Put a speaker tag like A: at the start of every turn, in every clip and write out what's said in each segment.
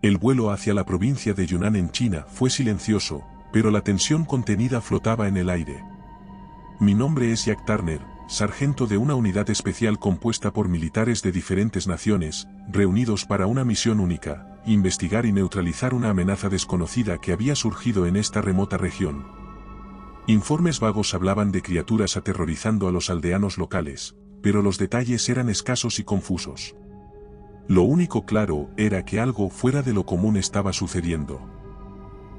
A: El vuelo hacia la provincia de Yunnan en China fue silencioso, pero la tensión contenida flotaba en el aire. Mi nombre es Jack Turner, sargento de una unidad especial compuesta por militares de diferentes naciones, reunidos para una misión única: investigar y neutralizar una amenaza desconocida que había surgido en esta remota región. Informes vagos hablaban de criaturas aterrorizando a los aldeanos locales, pero los detalles eran escasos y confusos. Lo único claro era que algo fuera de lo común estaba sucediendo.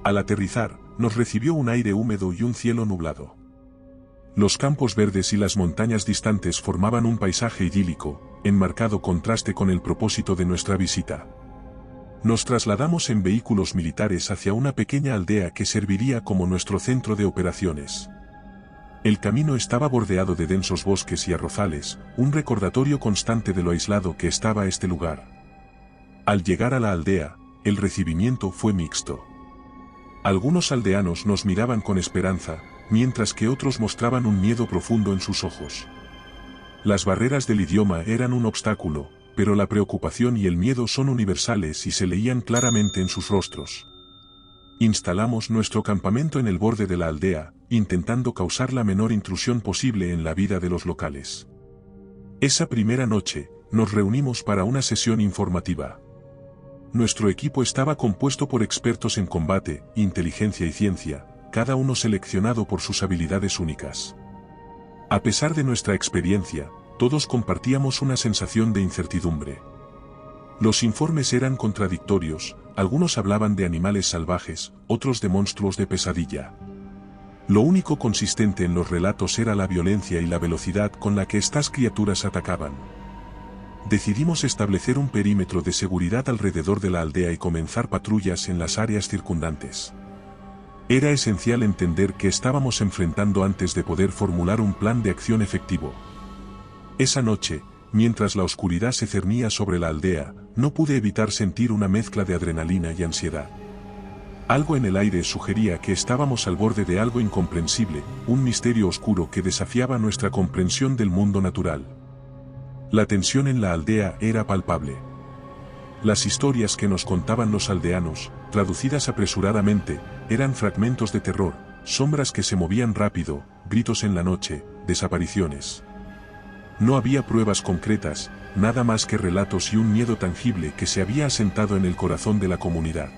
A: Al aterrizar, nos recibió un aire húmedo y un cielo nublado. Los campos verdes y las montañas distantes formaban un paisaje idílico, en marcado contraste con el propósito de nuestra visita. Nos trasladamos en vehículos militares hacia una pequeña aldea que serviría como nuestro centro de operaciones. El camino estaba bordeado de densos bosques y arrozales, un recordatorio constante de lo aislado que estaba este lugar. Al llegar a la aldea, el recibimiento fue mixto. Algunos aldeanos nos miraban con esperanza, mientras que otros mostraban un miedo profundo en sus ojos. Las barreras del idioma eran un obstáculo, pero la preocupación y el miedo son universales y se leían claramente en sus rostros. Instalamos nuestro campamento en el borde de la aldea, intentando causar la menor intrusión posible en la vida de los locales. Esa primera noche, nos reunimos para una sesión informativa. Nuestro equipo estaba compuesto por expertos en combate, inteligencia y ciencia, cada uno seleccionado por sus habilidades únicas. A pesar de nuestra experiencia, todos compartíamos una sensación de incertidumbre. Los informes eran contradictorios, algunos hablaban de animales salvajes, otros de monstruos de pesadilla. Lo único consistente en los relatos era la violencia y la velocidad con la que estas criaturas atacaban. Decidimos establecer un perímetro de seguridad alrededor de la aldea y comenzar patrullas en las áreas circundantes. Era esencial entender qué estábamos enfrentando antes de poder formular un plan de acción efectivo. Esa noche, mientras la oscuridad se cernía sobre la aldea, no pude evitar sentir una mezcla de adrenalina y ansiedad. Algo en el aire sugería que estábamos al borde de algo incomprensible, un misterio oscuro que desafiaba nuestra comprensión del mundo natural. La tensión en la aldea era palpable. Las historias que nos contaban los aldeanos, traducidas apresuradamente, eran fragmentos de terror, sombras que se movían rápido, gritos en la noche, desapariciones. No había pruebas concretas, nada más que relatos y un miedo tangible que se había asentado en el corazón de la comunidad.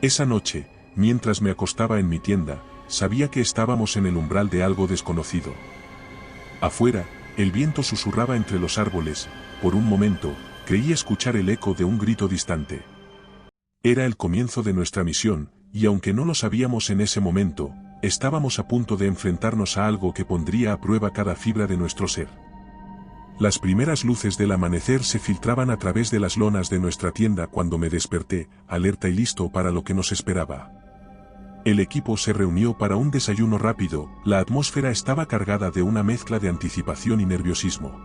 A: Esa noche, mientras me acostaba en mi tienda, sabía que estábamos en el umbral de algo desconocido. Afuera, el viento susurraba entre los árboles. Por un momento, creí escuchar el eco de un grito distante. Era el comienzo de nuestra misión, y aunque no lo sabíamos en ese momento, estábamos a punto de enfrentarnos a algo que pondría a prueba cada fibra de nuestro ser. Las primeras luces del amanecer se filtraban a través de las lonas de nuestra tienda cuando me desperté, alerta y listo para lo que nos esperaba. El equipo se reunió para un desayuno rápido, la atmósfera estaba cargada de una mezcla de anticipación y nerviosismo.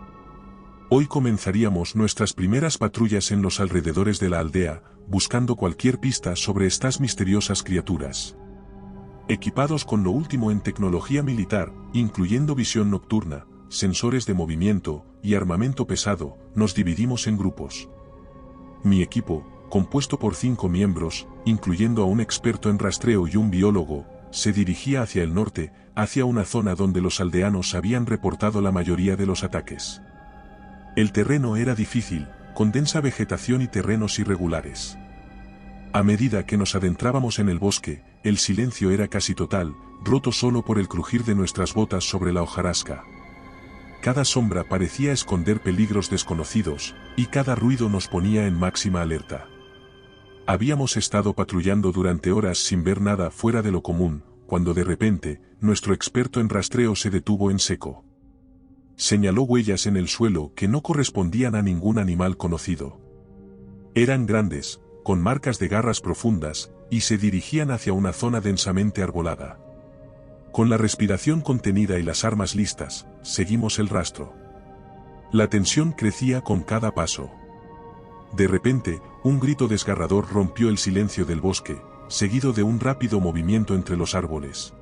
A: Hoy comenzaríamos nuestras primeras patrullas en los alrededores de la aldea, buscando cualquier pista sobre estas misteriosas criaturas. Equipados con lo último en tecnología militar, incluyendo visión nocturna, sensores de movimiento y armamento pesado, nos dividimos en grupos. Mi equipo, compuesto por 5 miembros, incluyendo a un experto en rastreo y un biólogo, se dirigía hacia el norte, hacia una zona donde los aldeanos habían reportado la mayoría de los ataques. El terreno era difícil, con densa vegetación y terrenos irregulares. A medida que nos adentrábamos en el bosque, el silencio era casi total, roto solo por el crujir de nuestras botas sobre la hojarasca. Cada sombra parecía esconder peligros desconocidos, y cada ruido nos ponía en máxima alerta. Habíamos estado patrullando durante horas sin ver nada fuera de lo común, cuando de repente, nuestro experto en rastreo se detuvo en seco. Señaló huellas en el suelo que no correspondían a ningún animal conocido. Eran grandes, con marcas de garras profundas, y se dirigían hacia una zona densamente arbolada. Con la respiración contenida y las armas listas, seguimos el rastro. La tensión crecía con cada paso. De repente, un grito desgarrador rompió el silencio del bosque, seguido de un rápido movimiento entre los árboles.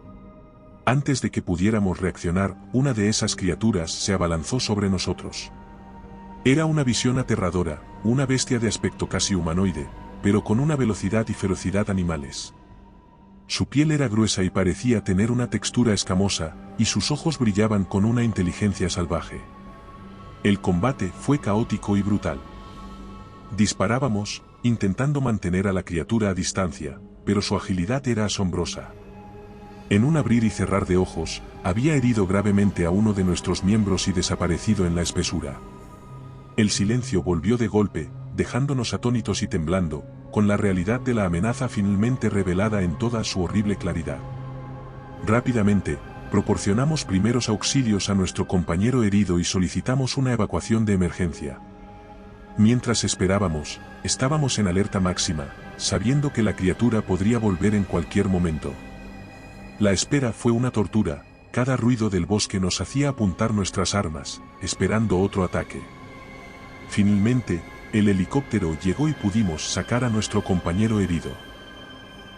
A: Antes de que pudiéramos reaccionar, una de esas criaturas se abalanzó sobre nosotros. Era una visión aterradora, una bestia de aspecto casi humanoide, pero con una velocidad y ferocidad animales. Su piel era gruesa y parecía tener una textura escamosa, y sus ojos brillaban con una inteligencia salvaje. El combate fue caótico y brutal. Disparábamos, intentando mantener a la criatura a distancia, pero su agilidad era asombrosa. En un abrir y cerrar de ojos, había herido gravemente a uno de nuestros miembros y desaparecido en la espesura. El silencio volvió de golpe, dejándonos atónitos y temblando, con la realidad de la amenaza finalmente revelada en toda su horrible claridad. Rápidamente, proporcionamos primeros auxilios a nuestro compañero herido y solicitamos una evacuación de emergencia. Mientras esperábamos, estábamos en alerta máxima, sabiendo que la criatura podría volver en cualquier momento. La espera fue una tortura, cada ruido del bosque nos hacía apuntar nuestras armas, esperando otro ataque. Finalmente, el helicóptero llegó y pudimos sacar a nuestro compañero herido.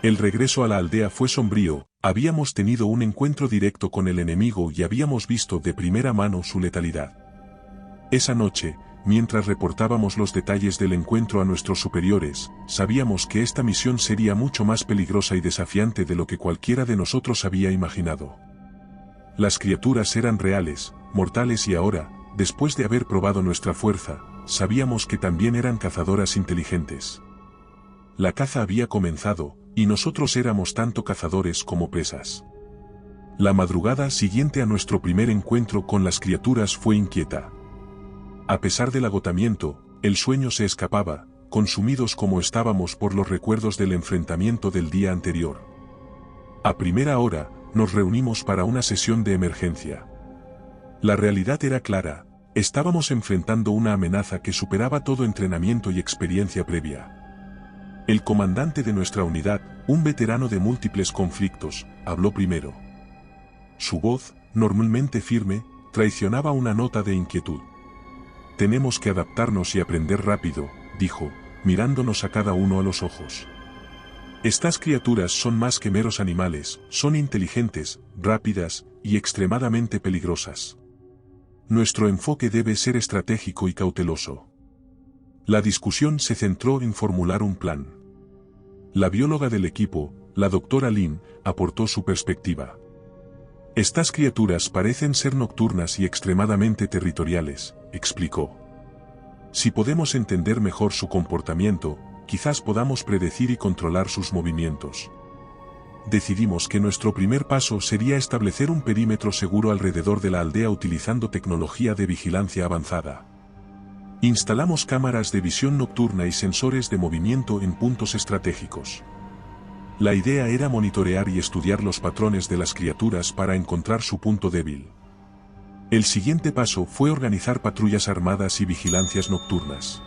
A: El regreso a la aldea fue sombrío, habíamos tenido un encuentro directo con el enemigo y habíamos visto de primera mano su letalidad. Esa noche, mientras reportábamos los detalles del encuentro a nuestros superiores, sabíamos que esta misión sería mucho más peligrosa y desafiante de lo que cualquiera de nosotros había imaginado. Las criaturas eran reales, mortales y ahora, después de haber probado nuestra fuerza, sabíamos que también eran cazadoras inteligentes. La caza había comenzado, y nosotros éramos tanto cazadores como presas. La madrugada siguiente a nuestro primer encuentro con las criaturas fue inquieta. A pesar del agotamiento, el sueño se escapaba, consumidos como estábamos por los recuerdos del enfrentamiento del día anterior. A primera hora, nos reunimos para una sesión de emergencia. La realidad era clara, estábamos enfrentando una amenaza que superaba todo entrenamiento y experiencia previa. El comandante de nuestra unidad, un veterano de múltiples conflictos, habló primero. Su voz, normalmente firme, traicionaba una nota de inquietud. Tenemos que adaptarnos y aprender rápido, dijo, mirándonos a cada uno a los ojos. Estas criaturas son más que meros animales, son inteligentes, rápidas, y extremadamente peligrosas. Nuestro enfoque debe ser estratégico y cauteloso. La discusión se centró en formular un plan. La bióloga del equipo, la doctora Lin, aportó su perspectiva. Estas criaturas parecen ser nocturnas y extremadamente territoriales, explicó. Si podemos entender mejor su comportamiento, quizás podamos predecir y controlar sus movimientos. Decidimos que nuestro primer paso sería establecer un perímetro seguro alrededor de la aldea utilizando tecnología de vigilancia avanzada. Instalamos cámaras de visión nocturna y sensores de movimiento en puntos estratégicos. La idea era monitorear y estudiar los patrones de las criaturas para encontrar su punto débil. El siguiente paso fue organizar patrullas armadas y vigilancias nocturnas.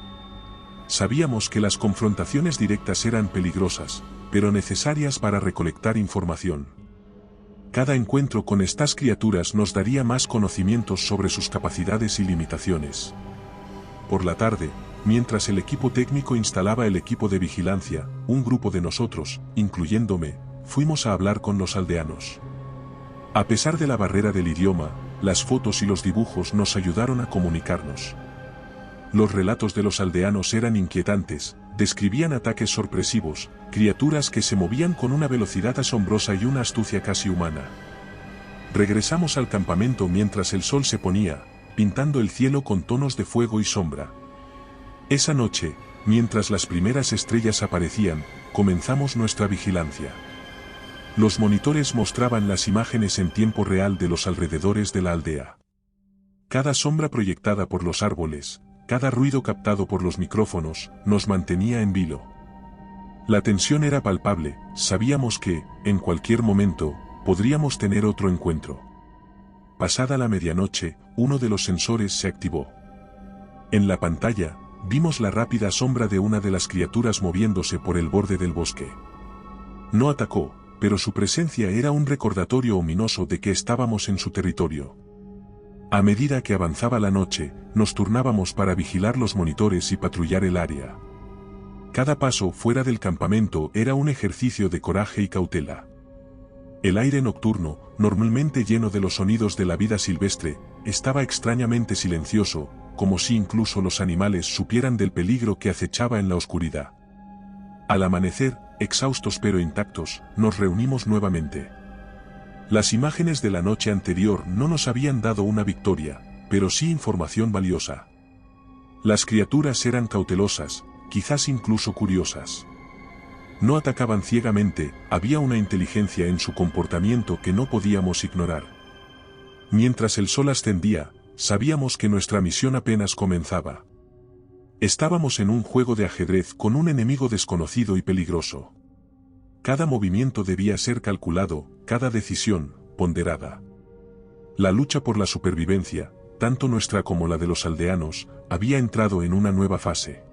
A: Sabíamos que las confrontaciones directas eran peligrosas, pero necesarias para recolectar información. Cada encuentro con estas criaturas nos daría más conocimientos sobre sus capacidades y limitaciones. Por la tarde, mientras el equipo técnico instalaba el equipo de vigilancia, un grupo de nosotros, incluyéndome, fuimos a hablar con los aldeanos. A pesar de la barrera del idioma, las fotos y los dibujos nos ayudaron a comunicarnos. Los relatos de los aldeanos eran inquietantes, describían ataques sorpresivos, criaturas que se movían con una velocidad asombrosa y una astucia casi humana. Regresamos al campamento mientras el sol se ponía, pintando el cielo con tonos de fuego y sombra. Esa noche, mientras las primeras estrellas aparecían, comenzamos nuestra vigilancia. Los monitores mostraban las imágenes en tiempo real de los alrededores de la aldea. Cada sombra proyectada por los árboles, cada ruido captado por los micrófonos, nos mantenía en vilo. La tensión era palpable, sabíamos que, en cualquier momento, podríamos tener otro encuentro. Pasada la medianoche, uno de los sensores se activó. En la pantalla, vimos la rápida sombra de una de las criaturas moviéndose por el borde del bosque. No atacó, pero su presencia era un recordatorio ominoso de que estábamos en su territorio. A medida que avanzaba la noche, nos turnábamos para vigilar los monitores y patrullar el área. Cada paso fuera del campamento era un ejercicio de coraje y cautela. El aire nocturno, normalmente lleno de los sonidos de la vida silvestre, estaba extrañamente silencioso, como si incluso los animales supieran del peligro que acechaba en la oscuridad. Al amanecer, exhaustos pero intactos, nos reunimos nuevamente. Las imágenes de la noche anterior no nos habían dado una victoria, pero sí información valiosa. Las criaturas eran cautelosas, quizás incluso curiosas. No atacaban ciegamente, había una inteligencia en su comportamiento que no podíamos ignorar. Mientras el sol ascendía, sabíamos que nuestra misión apenas comenzaba. Estábamos en un juego de ajedrez con un enemigo desconocido y peligroso. Cada movimiento debía ser calculado, cada decisión, ponderada. La lucha por la supervivencia, tanto nuestra como la de los aldeanos, había entrado en una nueva fase.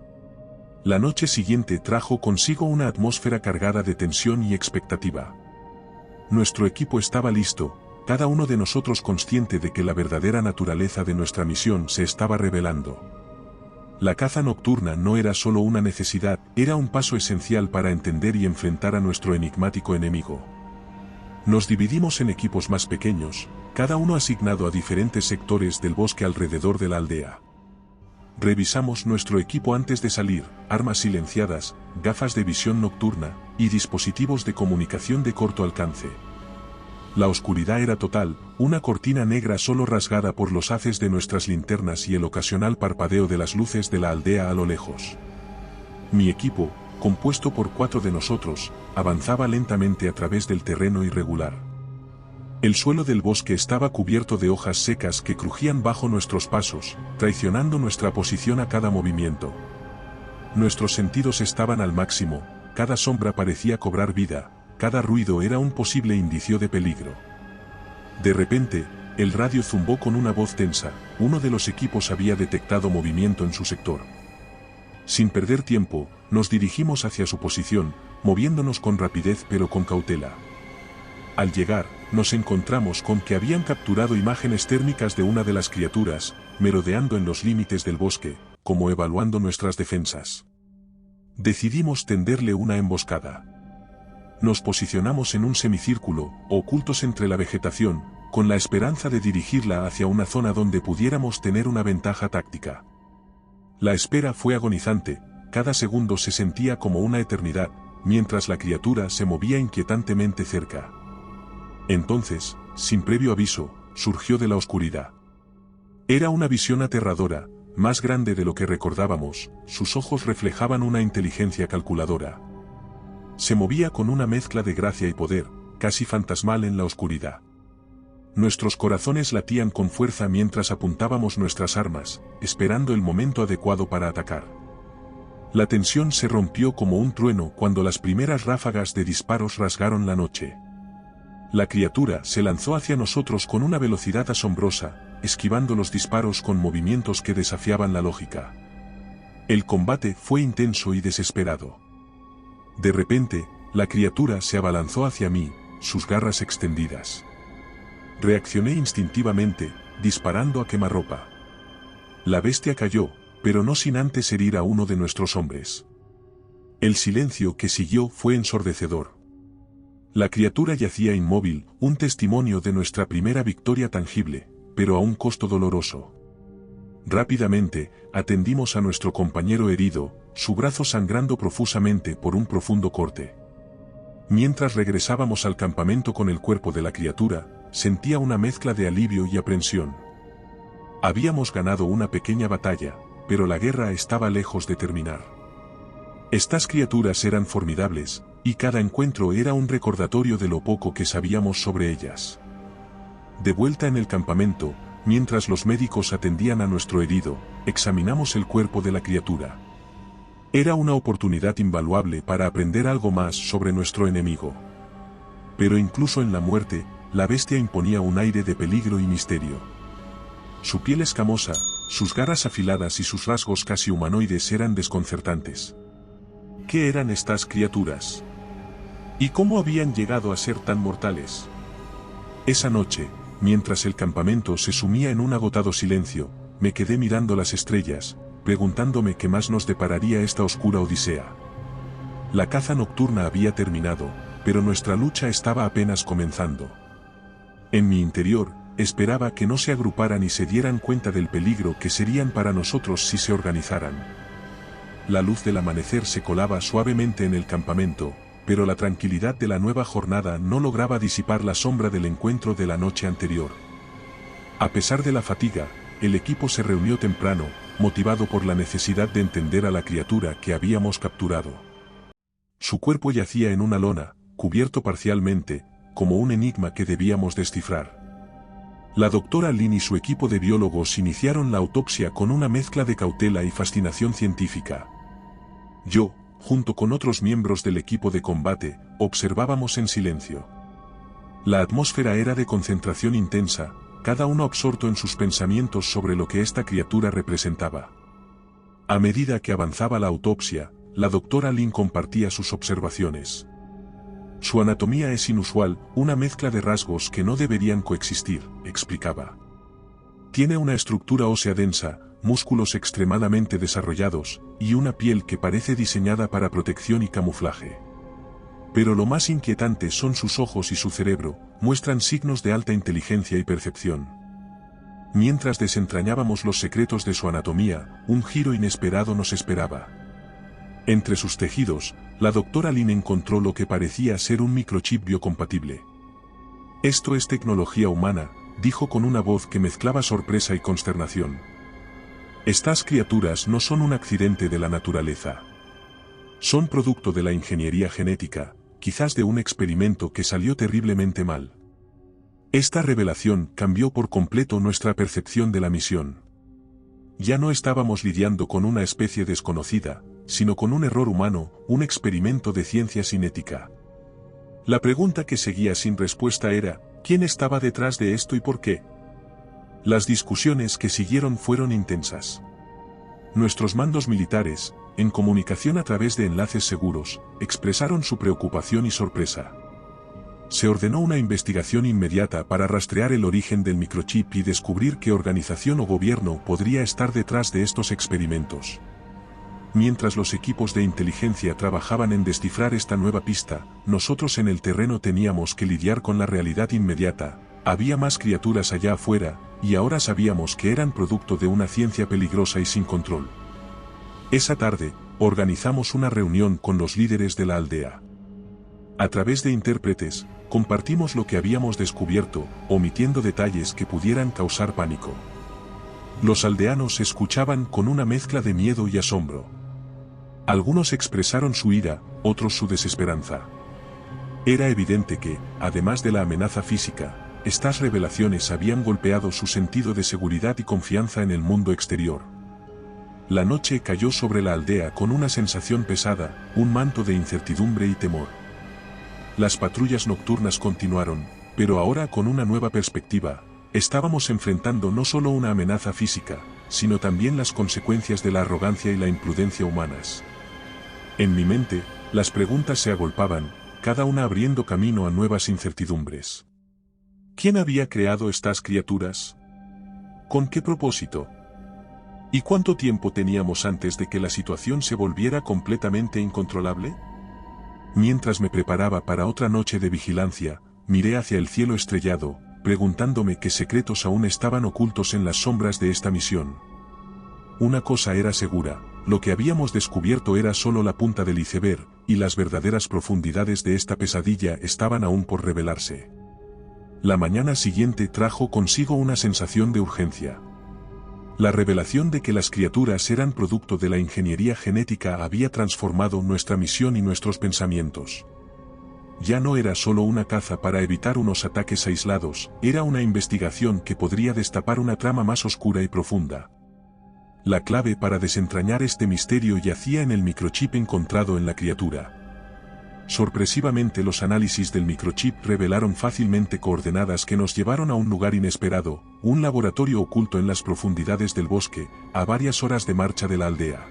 A: La noche siguiente trajo consigo una atmósfera cargada de tensión y expectativa. Nuestro equipo estaba listo, cada uno de nosotros consciente de que la verdadera naturaleza de nuestra misión se estaba revelando. La caza nocturna no era solo una necesidad, era un paso esencial para entender y enfrentar a nuestro enigmático enemigo. Nos dividimos en equipos más pequeños, cada uno asignado a diferentes sectores del bosque alrededor de la aldea. Revisamos nuestro equipo antes de salir, armas silenciadas, gafas de visión nocturna, y dispositivos de comunicación de corto alcance. La oscuridad era total, una cortina negra solo rasgada por los haces de nuestras linternas y el ocasional parpadeo de las luces de la aldea a lo lejos. Mi equipo, compuesto por 4 de nosotros, avanzaba lentamente a través del terreno irregular. El suelo del bosque estaba cubierto de hojas secas que crujían bajo nuestros pasos, traicionando nuestra posición a cada movimiento. Nuestros sentidos estaban al máximo, cada sombra parecía cobrar vida, cada ruido era un posible indicio de peligro. De repente, el radio zumbó con una voz tensa, uno de los equipos había detectado movimiento en su sector. Sin perder tiempo, nos dirigimos hacia su posición, moviéndonos con rapidez pero con cautela. Al llegar, nos encontramos con que habían capturado imágenes térmicas de una de las criaturas, merodeando en los límites del bosque, como evaluando nuestras defensas. Decidimos tenderle una emboscada. Nos posicionamos en un semicírculo, ocultos entre la vegetación, con la esperanza de dirigirla hacia una zona donde pudiéramos tener una ventaja táctica. La espera fue agonizante, cada segundo se sentía como una eternidad, mientras la criatura se movía inquietantemente cerca. Entonces, sin previo aviso, surgió de la oscuridad. Era una visión aterradora, más grande de lo que recordábamos, sus ojos reflejaban una inteligencia calculadora. Se movía con una mezcla de gracia y poder, casi fantasmal en la oscuridad. Nuestros corazones latían con fuerza mientras apuntábamos nuestras armas, esperando el momento adecuado para atacar. La tensión se rompió como un trueno cuando las primeras ráfagas de disparos rasgaron la noche. La criatura se lanzó hacia nosotros con una velocidad asombrosa, esquivando los disparos con movimientos que desafiaban la lógica. El combate fue intenso y desesperado. De repente, la criatura se abalanzó hacia mí, sus garras extendidas. Reaccioné instintivamente, disparando a quemarropa. La bestia cayó, pero no sin antes herir a uno de nuestros hombres. El silencio que siguió fue ensordecedor. La criatura yacía inmóvil, un testimonio de nuestra primera victoria tangible, pero a un costo doloroso. Rápidamente, atendimos a nuestro compañero herido, su brazo sangrando profusamente por un profundo corte. Mientras regresábamos al campamento con el cuerpo de la criatura, sentía una mezcla de alivio y aprensión. Habíamos ganado una pequeña batalla, pero la guerra estaba lejos de terminar. Estas criaturas eran formidables, y cada encuentro era un recordatorio de lo poco que sabíamos sobre ellas. De vuelta en el campamento, mientras los médicos atendían a nuestro herido, examinamos el cuerpo de la criatura. Era una oportunidad invaluable para aprender algo más sobre nuestro enemigo. Pero incluso en la muerte, la bestia imponía un aire de peligro y misterio. Su piel escamosa, sus garras afiladas y sus rasgos casi humanoides eran desconcertantes. ¿Qué eran estas criaturas? ¿Y cómo habían llegado a ser tan mortales? Esa noche, mientras el campamento se sumía en un agotado silencio, me quedé mirando las estrellas, preguntándome qué más nos depararía esta oscura odisea. La caza nocturna había terminado, pero nuestra lucha estaba apenas comenzando. En mi interior, esperaba que no se agruparan y se dieran cuenta del peligro que serían para nosotros si se organizaran. La luz del amanecer se colaba suavemente en el campamento, pero la tranquilidad de la nueva jornada no lograba disipar la sombra del encuentro de la noche anterior. A pesar de la fatiga, el equipo se reunió temprano, motivado por la necesidad de entender a la criatura que habíamos capturado. Su cuerpo yacía en una lona, cubierto parcialmente, como un enigma que debíamos descifrar. La doctora Lin y su equipo de biólogos iniciaron la autopsia con una mezcla de cautela y fascinación científica. Yo, junto con otros miembros del equipo de combate, observábamos en silencio. La atmósfera era de concentración intensa, cada uno absorto en sus pensamientos sobre lo que esta criatura representaba. A medida que avanzaba la autopsia, la doctora Lin compartía sus observaciones. Su anatomía es inusual, una mezcla de rasgos que no deberían coexistir, explicaba. Tiene una estructura ósea densa, músculos extremadamente desarrollados, y una piel que parece diseñada para protección y camuflaje. Pero lo más inquietante son sus ojos y su cerebro, muestran signos de alta inteligencia y percepción. Mientras desentrañábamos los secretos de su anatomía, un giro inesperado nos esperaba. Entre sus tejidos, la doctora Lin encontró lo que parecía ser un microchip biocompatible. Esto es tecnología humana, dijo con una voz que mezclaba sorpresa y consternación. Estas criaturas no son un accidente de la naturaleza. Son producto de la ingeniería genética, quizás de un experimento que salió terriblemente mal. Esta revelación cambió por completo nuestra percepción de la misión. Ya no estábamos lidiando con una especie desconocida, sino con un error humano, un experimento de ciencia sin ética. La pregunta que seguía sin respuesta era, ¿quién estaba detrás de esto y por qué? Las discusiones que siguieron fueron intensas. Nuestros mandos militares, en comunicación a través de enlaces seguros, expresaron su preocupación y sorpresa. Se ordenó una investigación inmediata para rastrear el origen del microchip y descubrir qué organización o gobierno podría estar detrás de estos experimentos. Mientras los equipos de inteligencia trabajaban en descifrar esta nueva pista, nosotros en el terreno teníamos que lidiar con la realidad inmediata. Había más criaturas allá afuera, y ahora sabíamos que eran producto de una ciencia peligrosa y sin control. Esa tarde, organizamos una reunión con los líderes de la aldea. A través de intérpretes, compartimos lo que habíamos descubierto, omitiendo detalles que pudieran causar pánico. Los aldeanos escuchaban con una mezcla de miedo y asombro. Algunos expresaron su ira, otros su desesperanza. Era evidente que, además de la amenaza física, estas revelaciones habían golpeado su sentido de seguridad y confianza en el mundo exterior. La noche cayó sobre la aldea con una sensación pesada, un manto de incertidumbre y temor. Las patrullas nocturnas continuaron, pero ahora con una nueva perspectiva. Estábamos enfrentando no solo una amenaza física, sino también las consecuencias de la arrogancia y la imprudencia humanas. En mi mente, las preguntas se agolpaban, cada una abriendo camino a nuevas incertidumbres. ¿Quién había creado estas criaturas? ¿Con qué propósito? ¿Y cuánto tiempo teníamos antes de que la situación se volviera completamente incontrolable? Mientras me preparaba para otra noche de vigilancia, miré hacia el cielo estrellado, preguntándome qué secretos aún estaban ocultos en las sombras de esta misión. Una cosa era segura, lo que habíamos descubierto era solo la punta del iceberg, y las verdaderas profundidades de esta pesadilla estaban aún por revelarse. La mañana siguiente trajo consigo una sensación de urgencia. La revelación de que las criaturas eran producto de la ingeniería genética había transformado nuestra misión y nuestros pensamientos. Ya no era solo una caza para evitar unos ataques aislados, era una investigación que podría destapar una trama más oscura y profunda. La clave para desentrañar este misterio yacía en el microchip encontrado en la criatura. Sorpresivamente los análisis del microchip revelaron fácilmente coordenadas que nos llevaron a un lugar inesperado, un laboratorio oculto en las profundidades del bosque, a varias horas de marcha de la aldea.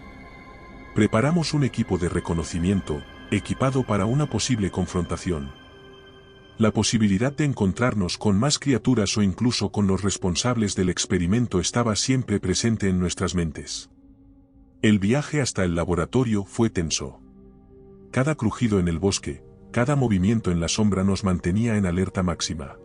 A: Preparamos un equipo de reconocimiento, equipado para una posible confrontación. La posibilidad de encontrarnos con más criaturas o incluso con los responsables del experimento estaba siempre presente en nuestras mentes. El viaje hasta el laboratorio fue tenso. Cada crujido en el bosque, cada movimiento en la sombra nos mantenía en alerta máxima.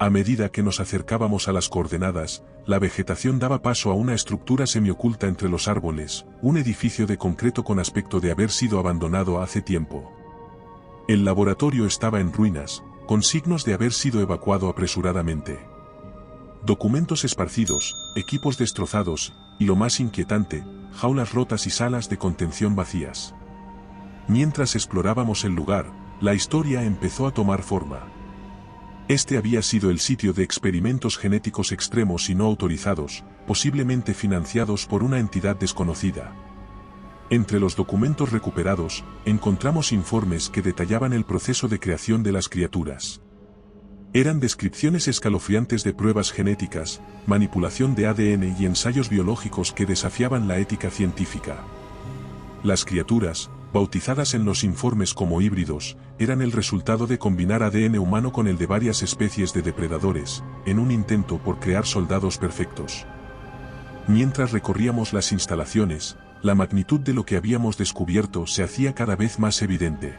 A: A medida que nos acercábamos a las coordenadas, la vegetación daba paso a una estructura semioculta entre los árboles, un edificio de concreto con aspecto de haber sido abandonado hace tiempo. El laboratorio estaba en ruinas, con signos de haber sido evacuado apresuradamente. Documentos esparcidos, equipos destrozados, y lo más inquietante, jaulas rotas y salas de contención vacías. Mientras explorábamos el lugar, la historia empezó a tomar forma. Este había sido el sitio de experimentos genéticos extremos y no autorizados, posiblemente financiados por una entidad desconocida. Entre los documentos recuperados, encontramos informes que detallaban el proceso de creación de las criaturas. Eran descripciones escalofriantes de pruebas genéticas, manipulación de ADN y ensayos biológicos que desafiaban la ética científica. Las criaturas, bautizadas en los informes como híbridos, eran el resultado de combinar ADN humano con el de varias especies de depredadores, en un intento por crear soldados perfectos. Mientras recorríamos las instalaciones, la magnitud de lo que habíamos descubierto se hacía cada vez más evidente.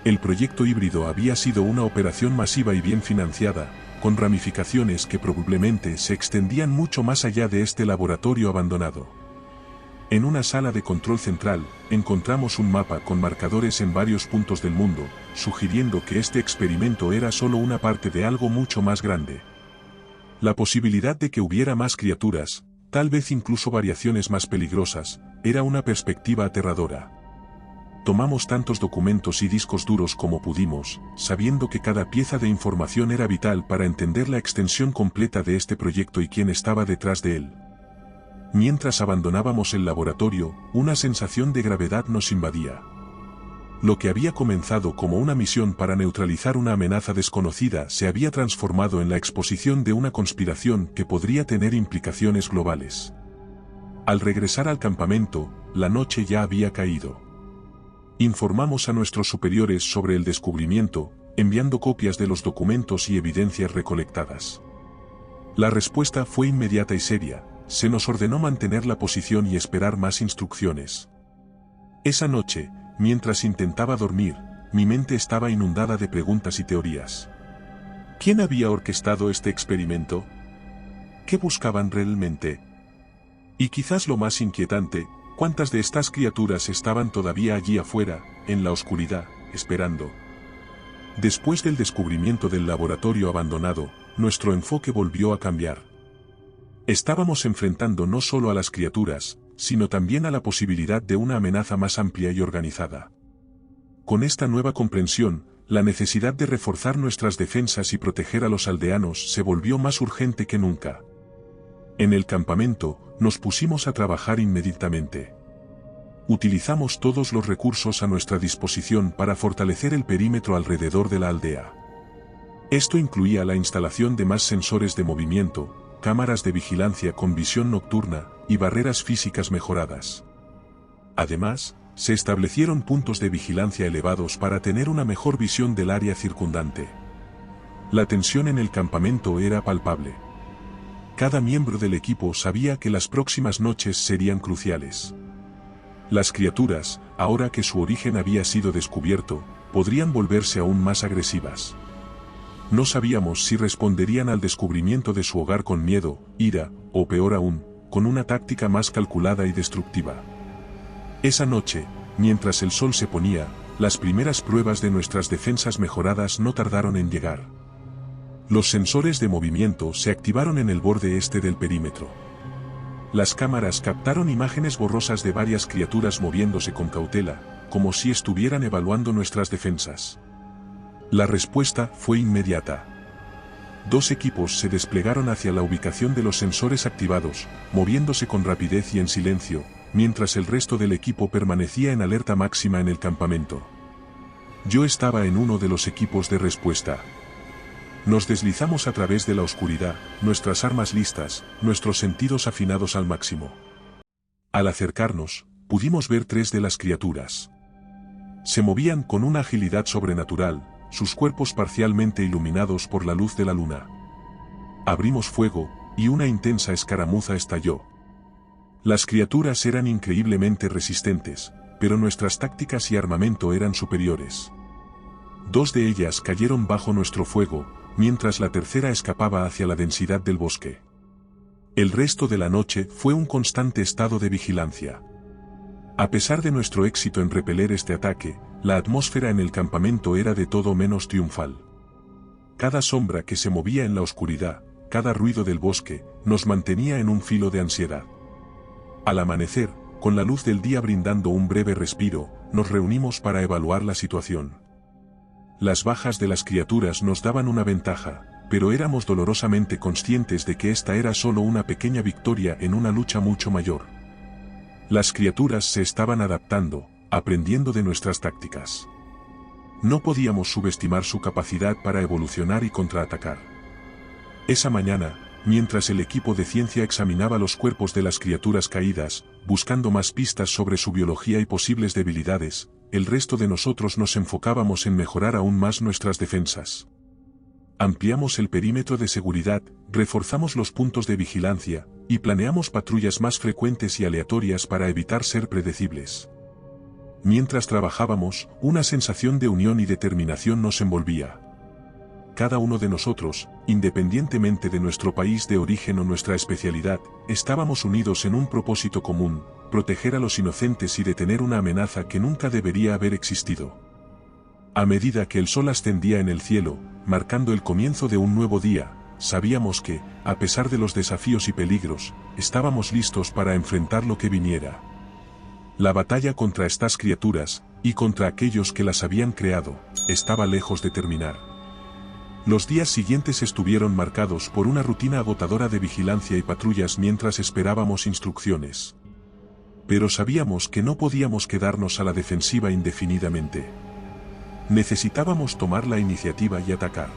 A: El proyecto híbrido había sido una operación masiva y bien financiada, con ramificaciones que probablemente se extendían mucho más allá de este laboratorio abandonado. En una sala de control central, encontramos un mapa con marcadores en varios puntos del mundo, sugiriendo que este experimento era solo una parte de algo mucho más grande. La posibilidad de que hubiera más criaturas, tal vez incluso variaciones más peligrosas, era una perspectiva aterradora. Tomamos tantos documentos y discos duros como pudimos, sabiendo que cada pieza de información era vital para entender la extensión completa de este proyecto y quién estaba detrás de él. Mientras abandonábamos el laboratorio, una sensación de gravedad nos invadía. Lo que había comenzado como una misión para neutralizar una amenaza desconocida se había transformado en la exposición de una conspiración que podría tener implicaciones globales. Al regresar al campamento, la noche ya había caído. Informamos a nuestros superiores sobre el descubrimiento, enviando copias de los documentos y evidencias recolectadas. La respuesta fue inmediata y seria. Se nos ordenó mantener la posición y esperar más instrucciones. Esa noche, mientras intentaba dormir, mi mente estaba inundada de preguntas y teorías. ¿Quién había orquestado este experimento? ¿Qué buscaban realmente? Y quizás lo más inquietante, ¿cuántas de estas criaturas estaban todavía allí afuera, en la oscuridad, esperando? Después del descubrimiento del laboratorio abandonado, nuestro enfoque volvió a cambiar. Estábamos enfrentando no solo a las criaturas, sino también a la posibilidad de una amenaza más amplia y organizada. Con esta nueva comprensión, la necesidad de reforzar nuestras defensas y proteger a los aldeanos se volvió más urgente que nunca. En el campamento, nos pusimos a trabajar inmediatamente. Utilizamos todos los recursos a nuestra disposición para fortalecer el perímetro alrededor de la aldea. Esto incluía la instalación de más sensores de movimiento, cámaras de vigilancia con visión nocturna, y barreras físicas mejoradas. Además, se establecieron puntos de vigilancia elevados para tener una mejor visión del área circundante. La tensión en el campamento era palpable. Cada miembro del equipo sabía que las próximas noches serían cruciales. Las criaturas, ahora que su origen había sido descubierto, podrían volverse aún más agresivas. No sabíamos si responderían al descubrimiento de su hogar con miedo, ira, o peor aún, con una táctica más calculada y destructiva. Esa noche, mientras el sol se ponía, las primeras pruebas de nuestras defensas mejoradas no tardaron en llegar. Los sensores de movimiento se activaron en el borde este del perímetro. Las cámaras captaron imágenes borrosas de varias criaturas moviéndose con cautela, como si estuvieran evaluando nuestras defensas. La respuesta fue inmediata. 2 equipos se desplegaron hacia la ubicación de los sensores activados, moviéndose con rapidez y en silencio, mientras el resto del equipo permanecía en alerta máxima en el campamento. Yo estaba en uno de los equipos de respuesta. Nos deslizamos a través de la oscuridad, nuestras armas listas, nuestros sentidos afinados al máximo. Al acercarnos, pudimos ver 3 de las criaturas. Se movían con una agilidad sobrenatural, sus cuerpos parcialmente iluminados por la luz de la luna. Abrimos fuego, y una intensa escaramuza estalló. Las criaturas eran increíblemente resistentes, pero nuestras tácticas y armamento eran superiores. 2 de ellas cayeron bajo nuestro fuego, mientras la tercera escapaba hacia la densidad del bosque. El resto de la noche fue un constante estado de vigilancia. A pesar de nuestro éxito en repeler este ataque, la atmósfera en el campamento era de todo menos triunfal. Cada sombra que se movía en la oscuridad, cada ruido del bosque, nos mantenía en un filo de ansiedad. Al amanecer, con la luz del día brindando un breve respiro, nos reunimos para evaluar la situación. Las bajas de las criaturas nos daban una ventaja, pero éramos dolorosamente conscientes de que esta era solo una pequeña victoria en una lucha mucho mayor. Las criaturas se estaban adaptando, aprendiendo de nuestras tácticas. No podíamos subestimar su capacidad para evolucionar y contraatacar. Esa mañana, mientras el equipo de ciencia examinaba los cuerpos de las criaturas caídas, buscando más pistas sobre su biología y posibles debilidades, el resto de nosotros nos enfocábamos en mejorar aún más nuestras defensas. Ampliamos el perímetro de seguridad, reforzamos los puntos de vigilancia, y planeamos patrullas más frecuentes y aleatorias para evitar ser predecibles. Mientras trabajábamos, una sensación de unión y determinación nos envolvía. Cada uno de nosotros, independientemente de nuestro país de origen o nuestra especialidad, estábamos unidos en un propósito común: proteger a los inocentes y detener una amenaza que nunca debería haber existido. A medida que el sol ascendía en el cielo, marcando el comienzo de un nuevo día, sabíamos que, a pesar de los desafíos y peligros, estábamos listos para enfrentar lo que viniera. La batalla contra estas criaturas, y contra aquellos que las habían creado, estaba lejos de terminar. Los días siguientes estuvieron marcados por una rutina agotadora de vigilancia y patrullas mientras esperábamos instrucciones. Pero sabíamos que no podíamos quedarnos a la defensiva indefinidamente. Necesitábamos tomar la iniciativa y atacar.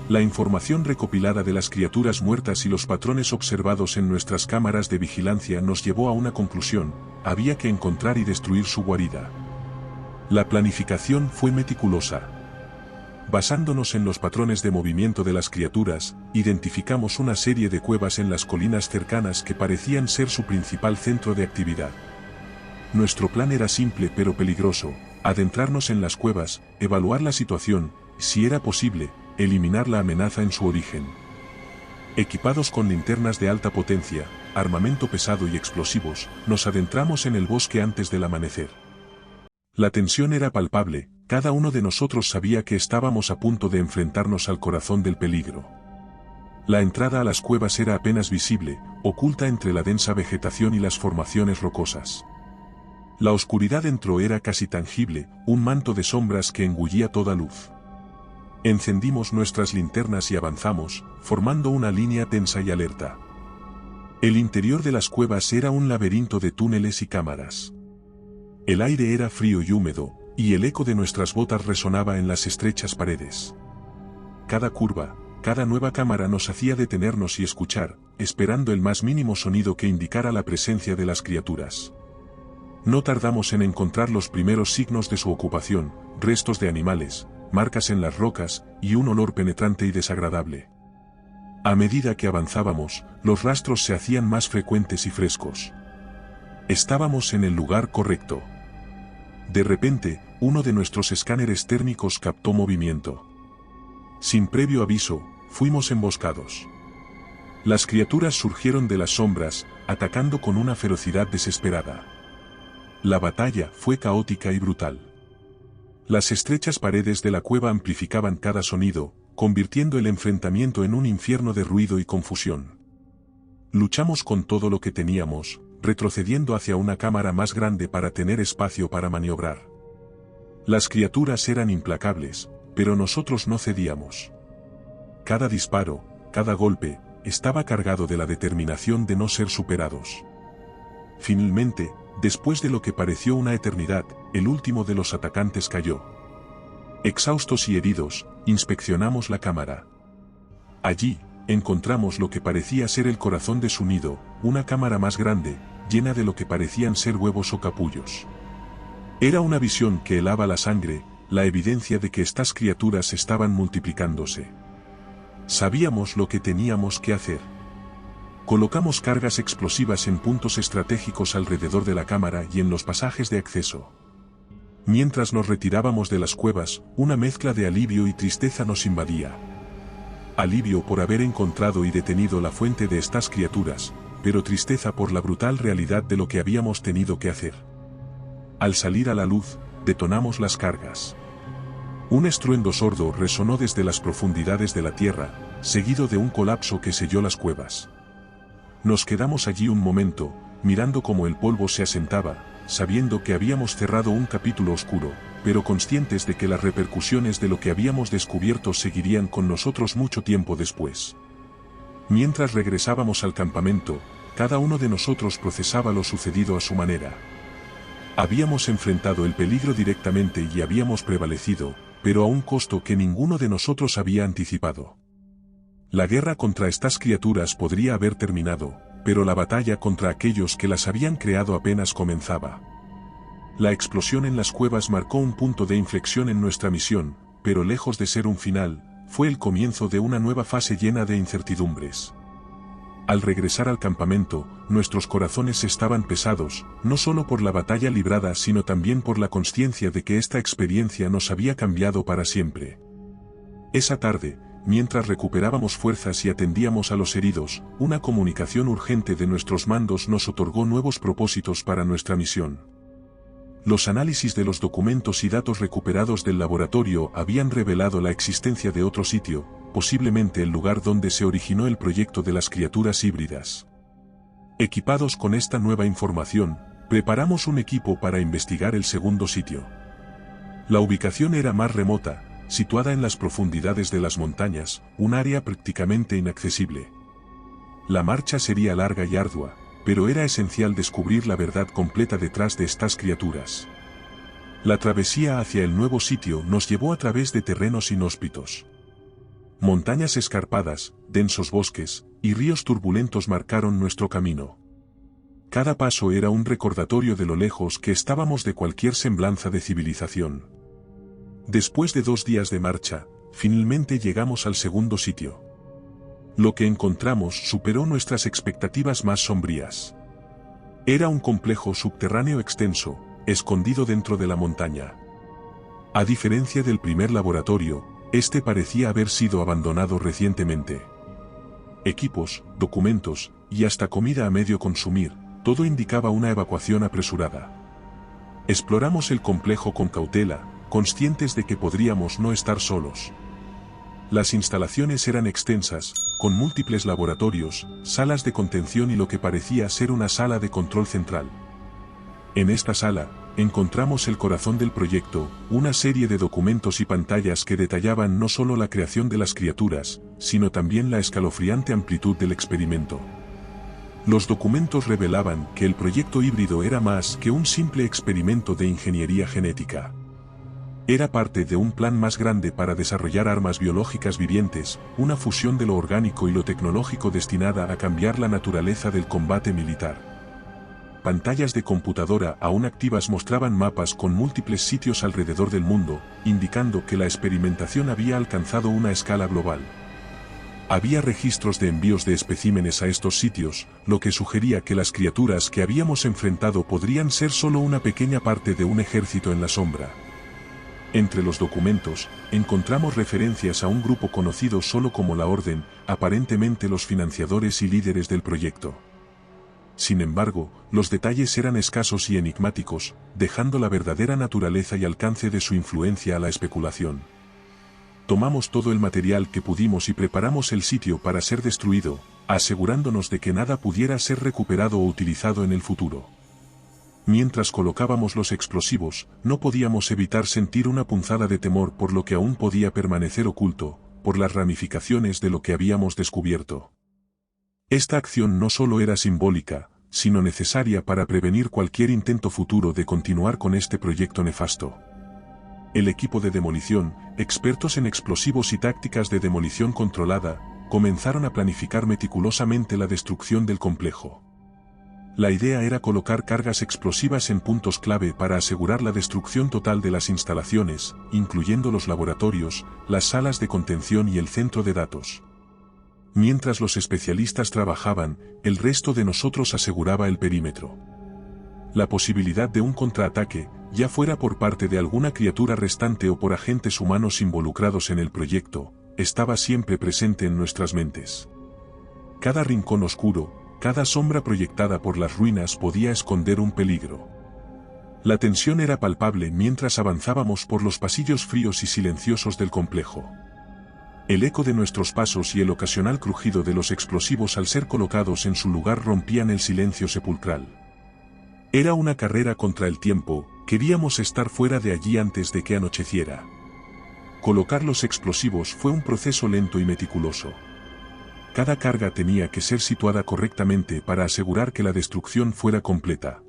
A: La información recopilada de las criaturas muertas y los patrones observados en nuestras cámaras de vigilancia nos llevó a una conclusión: había que encontrar y destruir su guarida. La planificación fue meticulosa. Basándonos en los patrones de movimiento de las criaturas, identificamos una serie de cuevas en las colinas cercanas que parecían ser su principal centro de actividad. Nuestro plan era simple pero peligroso: adentrarnos en las cuevas, evaluar la situación, si era posible, eliminar la amenaza en su origen. Equipados con linternas de alta potencia, armamento pesado y explosivos, nos adentramos en el bosque antes del amanecer. La tensión era palpable, cada uno de nosotros sabía que estábamos a punto de enfrentarnos al corazón del peligro. La entrada a las cuevas era apenas visible, oculta entre la densa vegetación y las formaciones rocosas. La oscuridad dentro era casi tangible, un manto de sombras que engullía toda luz. Encendimos nuestras linternas y avanzamos, formando una línea tensa y alerta. El interior de las cuevas era un laberinto de túneles y cámaras. El aire era frío y húmedo, y el eco de nuestras botas resonaba en las estrechas paredes. Cada curva, cada nueva cámara nos hacía detenernos y escuchar, esperando el más mínimo sonido que indicara la presencia de las criaturas. No tardamos en encontrar los primeros signos de su ocupación: restos de animales, marcas en las rocas, y un olor penetrante y desagradable. A medida que avanzábamos, los rastros se hacían más frecuentes y frescos. Estábamos en el lugar correcto. De repente, uno de nuestros escáneres térmicos captó movimiento. Sin previo aviso, fuimos emboscados. Las criaturas surgieron de las sombras, atacando con una ferocidad desesperada. La batalla fue caótica y brutal. Las estrechas paredes de la cueva amplificaban cada sonido, convirtiendo el enfrentamiento en un infierno de ruido y confusión. Luchamos con todo lo que teníamos, retrocediendo hacia una cámara más grande para tener espacio para maniobrar. Las criaturas eran implacables, pero nosotros no cedíamos. Cada disparo, cada golpe, estaba cargado de la determinación de no ser superados. Finalmente, después de lo que pareció una eternidad, el último de los atacantes cayó. Exhaustos y heridos, inspeccionamos la cámara. Allí, encontramos lo que parecía ser el corazón de su nido, una cámara más grande, llena de lo que parecían ser huevos o capullos. Era una visión que helaba la sangre, la evidencia de que estas criaturas estaban multiplicándose. Sabíamos lo que teníamos que hacer. Colocamos cargas explosivas en puntos estratégicos alrededor de la cámara y en los pasajes de acceso. Mientras nos retirábamos de las cuevas, una mezcla de alivio y tristeza nos invadía. Alivio por haber encontrado y detenido la fuente de estas criaturas, pero tristeza por la brutal realidad de lo que habíamos tenido que hacer. Al salir a la luz, detonamos las cargas. Un estruendo sordo resonó desde las profundidades de la tierra, seguido de un colapso que selló las cuevas. Nos quedamos allí un momento, mirando cómo el polvo se asentaba, sabiendo que habíamos cerrado un capítulo oscuro, pero conscientes de que las repercusiones de lo que habíamos descubierto seguirían con nosotros mucho tiempo después. Mientras regresábamos al campamento, cada uno de nosotros procesaba lo sucedido a su manera. Habíamos enfrentado el peligro directamente y habíamos prevalecido, pero a un costo que ninguno de nosotros había anticipado. La guerra contra estas criaturas podría haber terminado, pero la batalla contra aquellos que las habían creado apenas comenzaba. La explosión en las cuevas marcó un punto de inflexión en nuestra misión, pero lejos de ser un final, fue el comienzo de una nueva fase llena de incertidumbres. Al regresar al campamento, nuestros corazones estaban pesados, no solo por la batalla librada sino también por la consciencia de que esta experiencia nos había cambiado para siempre. Esa tarde, mientras recuperábamos fuerzas y atendíamos a los heridos, una comunicación urgente de nuestros mandos nos otorgó nuevos propósitos para nuestra misión. Los análisis de los documentos y datos recuperados del laboratorio habían revelado la existencia de otro sitio, posiblemente el lugar donde se originó el proyecto de las criaturas híbridas. Equipados con esta nueva información, preparamos un equipo para investigar el segundo sitio. La ubicación era más remota, situada en las profundidades de las montañas, un área prácticamente inaccesible. La marcha sería larga y ardua, pero era esencial descubrir la verdad completa detrás de estas criaturas. La travesía hacia el nuevo sitio nos llevó a través de terrenos inhóspitos. Montañas escarpadas, densos bosques, y ríos turbulentos marcaron nuestro camino. Cada paso era un recordatorio de lo lejos que estábamos de cualquier semblanza de civilización. Después de 2 días de marcha, finalmente llegamos al segundo sitio. Lo que encontramos superó nuestras expectativas más sombrías. Era un complejo subterráneo extenso, escondido dentro de la montaña. A diferencia del primer laboratorio, este parecía haber sido abandonado recientemente. Equipos, documentos, y hasta comida a medio consumir, todo indicaba una evacuación apresurada. Exploramos el complejo con cautela, conscientes de que podríamos no estar solos. Las instalaciones eran extensas, con múltiples laboratorios, salas de contención y lo que parecía ser una sala de control central. En esta sala, encontramos el corazón del proyecto, una serie de documentos y pantallas que detallaban no solo la creación de las criaturas, sino también la escalofriante amplitud del experimento. Los documentos revelaban que el proyecto híbrido era más que un simple experimento de ingeniería genética. Era parte de un plan más grande para desarrollar armas biológicas vivientes, una fusión de lo orgánico y lo tecnológico destinada a cambiar la naturaleza del combate militar. Pantallas de computadora aún activas mostraban mapas con múltiples sitios alrededor del mundo, indicando que la experimentación había alcanzado una escala global. Había registros de envíos de especímenes a estos sitios, lo que sugería que las criaturas que habíamos enfrentado podrían ser solo una pequeña parte de un ejército en la sombra. Entre los documentos, encontramos referencias a un grupo conocido solo como la Orden, aparentemente los financiadores y líderes del proyecto. Sin embargo, los detalles eran escasos y enigmáticos, dejando la verdadera naturaleza y alcance de su influencia a la especulación. Tomamos todo el material que pudimos y preparamos el sitio para ser destruido, asegurándonos de que nada pudiera ser recuperado o utilizado en el futuro. Mientras colocábamos los explosivos, no podíamos evitar sentir una punzada de temor por lo que aún podía permanecer oculto, por las ramificaciones de lo que habíamos descubierto. Esta acción no solo era simbólica, sino necesaria para prevenir cualquier intento futuro de continuar con este proyecto nefasto. El equipo de demolición, expertos en explosivos y tácticas de demolición controlada, comenzaron a planificar meticulosamente la destrucción del complejo. La idea era colocar cargas explosivas en puntos clave para asegurar la destrucción total de las instalaciones, incluyendo los laboratorios, las salas de contención y el centro de datos. Mientras los especialistas trabajaban, el resto de nosotros aseguraba el perímetro. La posibilidad de un contraataque, ya fuera por parte de alguna criatura restante o por agentes humanos involucrados en el proyecto, estaba siempre presente en nuestras mentes. Cada rincón oscuro, cada sombra proyectada por las ruinas podía esconder un peligro. La tensión era palpable mientras avanzábamos por los pasillos fríos y silenciosos del complejo. El eco de nuestros pasos y el ocasional crujido de los explosivos al ser colocados en su lugar rompían el silencio sepulcral. Era una carrera contra el tiempo, queríamos estar fuera de allí antes de que anocheciera. Colocar los explosivos fue un proceso lento y meticuloso. Cada carga tenía que ser situada correctamente para asegurar que la destrucción fuera completa.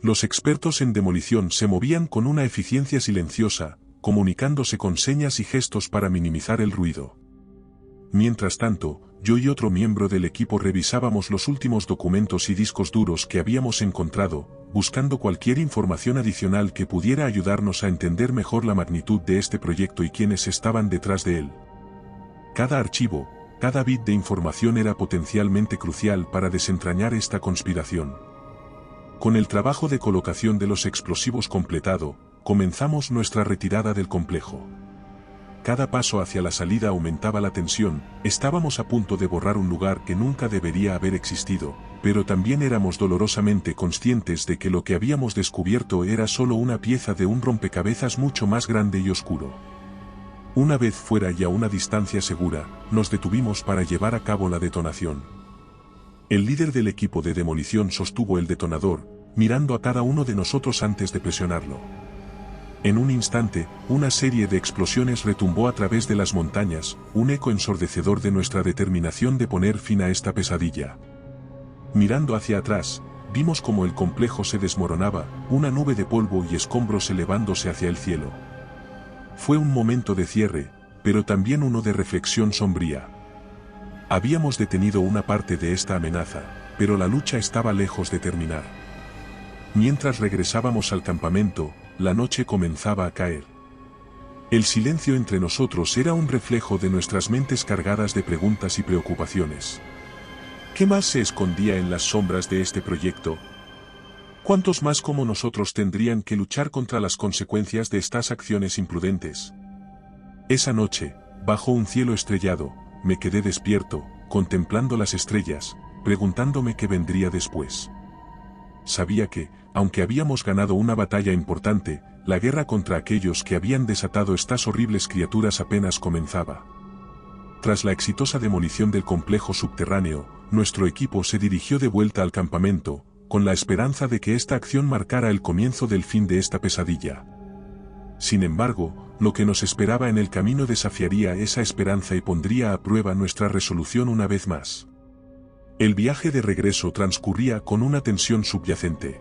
A: Los expertos en demolición se movían con una eficiencia silenciosa, comunicándose con señas y gestos para minimizar el ruido. Mientras tanto, yo y otro miembro del equipo revisábamos los últimos documentos y discos duros que habíamos encontrado, buscando cualquier información adicional que pudiera ayudarnos a entender mejor la magnitud de este proyecto y quienes estaban detrás de él. Cada archivo, cada bit de información era potencialmente crucial para desentrañar esta conspiración. Con el trabajo de colocación de los explosivos completado, comenzamos nuestra retirada del complejo. Cada paso hacia la salida aumentaba la tensión, estábamos a punto de borrar un lugar que nunca debería haber existido, pero también éramos dolorosamente conscientes de que lo que habíamos descubierto era solo una pieza de un rompecabezas mucho más grande y oscuro. Una vez fuera y a una distancia segura, nos detuvimos para llevar a cabo la detonación. El líder del equipo de demolición sostuvo el detonador, mirando a cada uno de nosotros antes de presionarlo. En un instante, una serie de explosiones retumbó a través de las montañas, un eco ensordecedor de nuestra determinación de poner fin a esta pesadilla. Mirando hacia atrás, vimos cómo el complejo se desmoronaba, una nube de polvo y escombros elevándose hacia el cielo. Fue un momento de cierre, pero también uno de reflexión sombría. Habíamos detenido una parte de esta amenaza, pero la lucha estaba lejos de terminar. Mientras regresábamos al campamento, la noche comenzaba a caer. El silencio entre nosotros era un reflejo de nuestras mentes cargadas de preguntas y preocupaciones. ¿Qué más se escondía en las sombras de este proyecto? ¿Cuántos más como nosotros tendrían que luchar contra las consecuencias de estas acciones imprudentes? Esa noche, bajo un cielo estrellado, me quedé despierto, contemplando las estrellas, preguntándome qué vendría después. Sabía que, aunque habíamos ganado una batalla importante, la guerra contra aquellos que habían desatado estas horribles criaturas apenas comenzaba. Tras la exitosa demolición del complejo subterráneo, nuestro equipo se dirigió de vuelta al campamento, con la esperanza de que esta acción marcara el comienzo del fin de esta pesadilla. Sin embargo, lo que nos esperaba en el camino desafiaría esa esperanza y pondría a prueba nuestra resolución una vez más. El viaje de regreso transcurría con una tensión subyacente.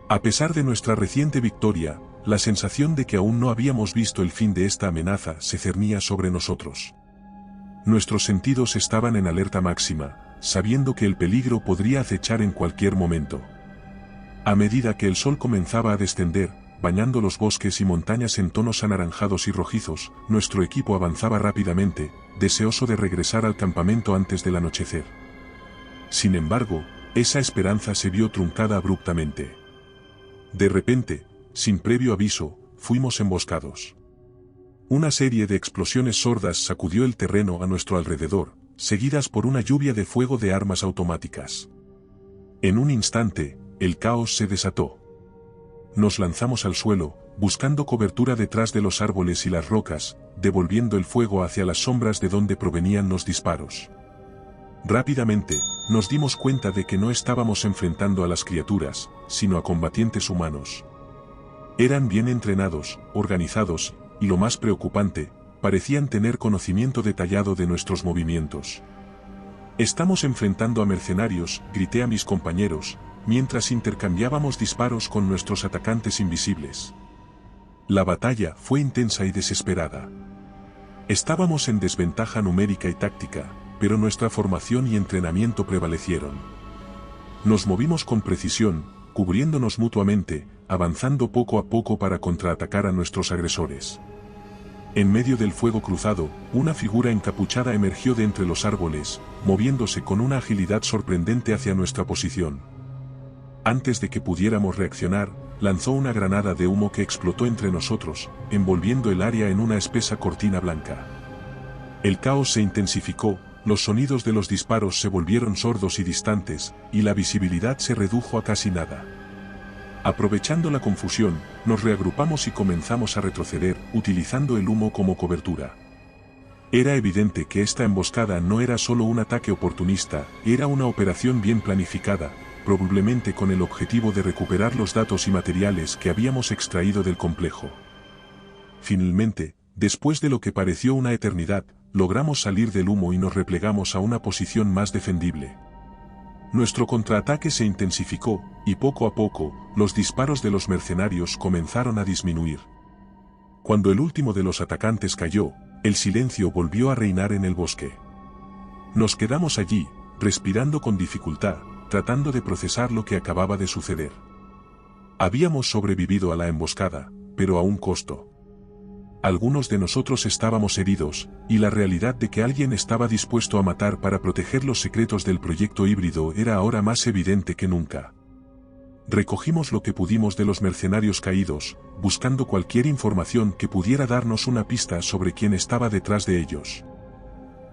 A: A pesar de nuestra reciente victoria, la sensación de que aún no habíamos visto el fin de esta amenaza se cernía sobre nosotros. Nuestros sentidos estaban en alerta máxima, sabiendo que el peligro podría acechar en cualquier momento. A medida que el sol comenzaba a descender, bañando los bosques y montañas en tonos anaranjados y rojizos, nuestro equipo avanzaba rápidamente, deseoso de regresar al campamento antes del anochecer. Sin embargo, esa esperanza se vio truncada abruptamente. De repente, sin previo aviso, fuimos emboscados. Una serie de explosiones sordas sacudió el terreno a nuestro alrededor, seguidas por una lluvia de fuego de armas automáticas. En un instante, el caos se desató. Nos lanzamos al suelo, buscando cobertura detrás de los árboles y las rocas, devolviendo el fuego hacia las sombras de donde provenían los disparos. Rápidamente, nos dimos cuenta de que no estábamos enfrentando a las criaturas, sino a combatientes humanos. Eran bien entrenados, organizados, y lo más preocupante, parecían tener conocimiento detallado de nuestros movimientos. «Estamos enfrentando a mercenarios», grité a mis compañeros, mientras intercambiábamos disparos con nuestros atacantes invisibles. La batalla fue intensa y desesperada. Estábamos en desventaja numérica y táctica, pero nuestra formación y entrenamiento prevalecieron. Nos movimos con precisión, cubriéndonos mutuamente, avanzando poco a poco para contraatacar a nuestros agresores. En medio del fuego cruzado, una figura encapuchada emergió de entre los árboles, moviéndose con una agilidad sorprendente hacia nuestra posición. Antes de que pudiéramos reaccionar, lanzó una granada de humo que explotó entre nosotros, envolviendo el área en una espesa cortina blanca. El caos se intensificó, los sonidos de los disparos se volvieron sordos y distantes, y la visibilidad se redujo a casi nada. Aprovechando la confusión, nos reagrupamos y comenzamos a retroceder, utilizando el humo como cobertura. Era evidente que esta emboscada no era solo un ataque oportunista, era una operación bien planificada, probablemente con el objetivo de recuperar los datos y materiales que habíamos extraído del complejo. Finalmente, después de lo que pareció una eternidad, logramos salir del humo y nos replegamos a una posición más defendible. Nuestro contraataque se intensificó, y poco a poco, los disparos de los mercenarios comenzaron a disminuir. Cuando el último de los atacantes cayó, el silencio volvió a reinar en el bosque. Nos quedamos allí, respirando con dificultad, tratando de procesar lo que acababa de suceder. Habíamos sobrevivido a la emboscada, pero a un costo. Algunos de nosotros estábamos heridos, y la realidad de que alguien estaba dispuesto a matar para proteger los secretos del proyecto híbrido era ahora más evidente que nunca. Recogimos lo que pudimos de los mercenarios caídos, buscando cualquier información que pudiera darnos una pista sobre quién estaba detrás de ellos.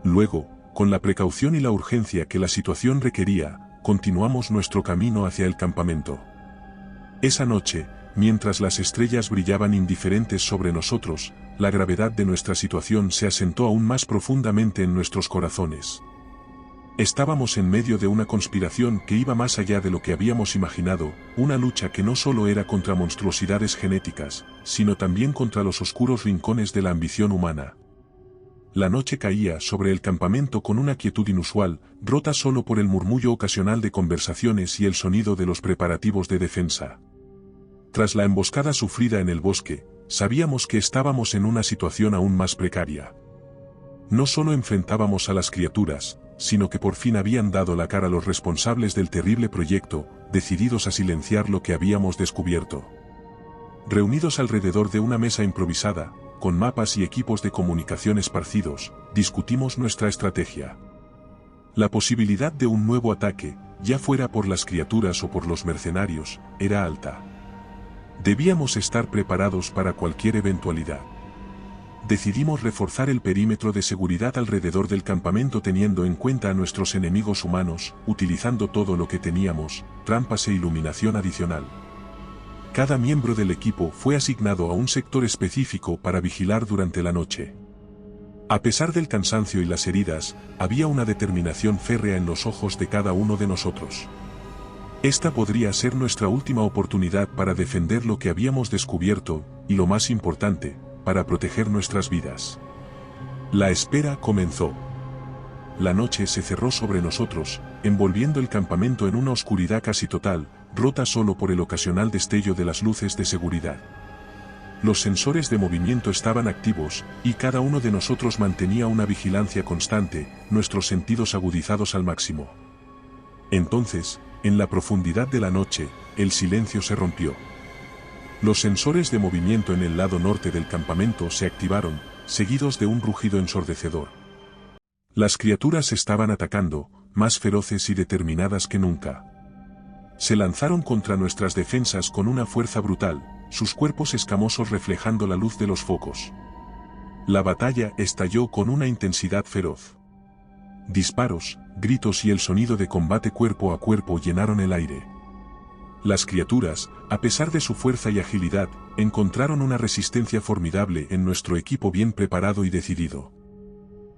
A: Luego, con la precaución y la urgencia que la situación requería, continuamos nuestro camino hacia el campamento. Esa noche, mientras las estrellas brillaban indiferentes sobre nosotros, la gravedad de nuestra situación se asentó aún más profundamente en nuestros corazones. Estábamos en medio de una conspiración que iba más allá de lo que habíamos imaginado, una lucha que no solo era contra monstruosidades genéticas, sino también contra los oscuros rincones de la ambición humana. La noche caía sobre el campamento con una quietud inusual, rota solo por el murmullo ocasional de conversaciones y el sonido de los preparativos de defensa. Tras la emboscada sufrida en el bosque, sabíamos que estábamos en una situación aún más precaria. No solo enfrentábamos a las criaturas, sino que por fin habían dado la cara los responsables del terrible proyecto, decididos a silenciar lo que habíamos descubierto. Reunidos alrededor de una mesa improvisada, con mapas y equipos de comunicación esparcidos, discutimos nuestra estrategia. La posibilidad de un nuevo ataque, ya fuera por las criaturas o por los mercenarios, era alta. Debíamos estar preparados para cualquier eventualidad. Decidimos reforzar el perímetro de seguridad alrededor del campamento teniendo en cuenta a nuestros enemigos humanos, utilizando todo lo que teníamos, trampas e iluminación adicional. Cada miembro del equipo fue asignado a un sector específico para vigilar durante la noche. A pesar del cansancio y las heridas, había una determinación férrea en los ojos de cada uno de nosotros. Esta podría ser nuestra última oportunidad para defender lo que habíamos descubierto, y lo más importante, para proteger nuestras vidas. La espera comenzó. La noche se cerró sobre nosotros, envolviendo el campamento en una oscuridad casi total, rota solo por el ocasional destello de las luces de seguridad. Los sensores de movimiento estaban activos, y cada uno de nosotros mantenía una vigilancia constante, nuestros sentidos agudizados al máximo. Entonces, en la profundidad de la noche, el silencio se rompió. Los sensores de movimiento en el lado norte del campamento se activaron, seguidos de un rugido ensordecedor. Las criaturas estaban atacando, más feroces y determinadas que nunca. Se lanzaron contra nuestras defensas con una fuerza brutal, sus cuerpos escamosos reflejando la luz de los focos. La batalla estalló con una intensidad feroz. Disparos, gritos y el sonido de combate cuerpo a cuerpo llenaron el aire. Las criaturas, a pesar de su fuerza y agilidad, encontraron una resistencia formidable en nuestro equipo bien preparado y decidido.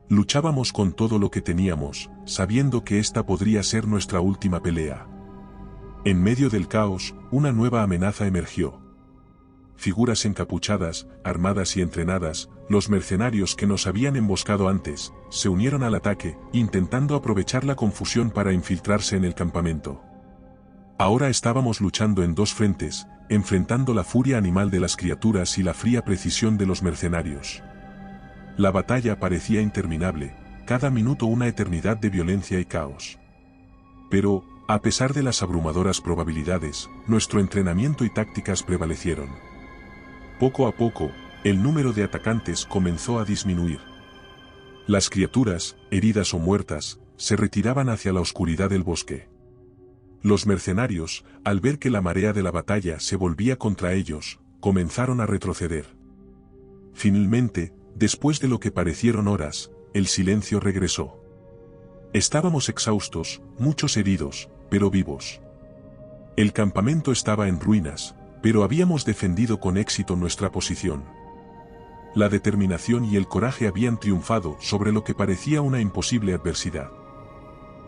A: Luchábamos con todo lo que teníamos, sabiendo que esta podría ser nuestra última pelea. En medio del caos, una nueva amenaza emergió. Figuras encapuchadas, armadas y entrenadas, los mercenarios que nos habían emboscado antes, se unieron al ataque, intentando aprovechar la confusión para infiltrarse en el campamento. Ahora estábamos luchando en dos frentes, enfrentando la furia animal de las criaturas y la fría precisión de los mercenarios. La batalla parecía interminable, cada minuto una eternidad de violencia y caos. Pero, a pesar de las abrumadoras probabilidades, nuestro entrenamiento y tácticas prevalecieron. Poco a poco, el número de atacantes comenzó a disminuir. Las criaturas, heridas o muertas, se retiraban hacia la oscuridad del bosque. Los mercenarios, al ver que la marea de la batalla se volvía contra ellos, comenzaron a retroceder. Finalmente, después de lo que parecieron horas, el silencio regresó. Estábamos exhaustos, muchos heridos, pero vivos. El campamento estaba en ruinas, pero habíamos defendido con éxito nuestra posición. La determinación y el coraje habían triunfado sobre lo que parecía una imposible adversidad.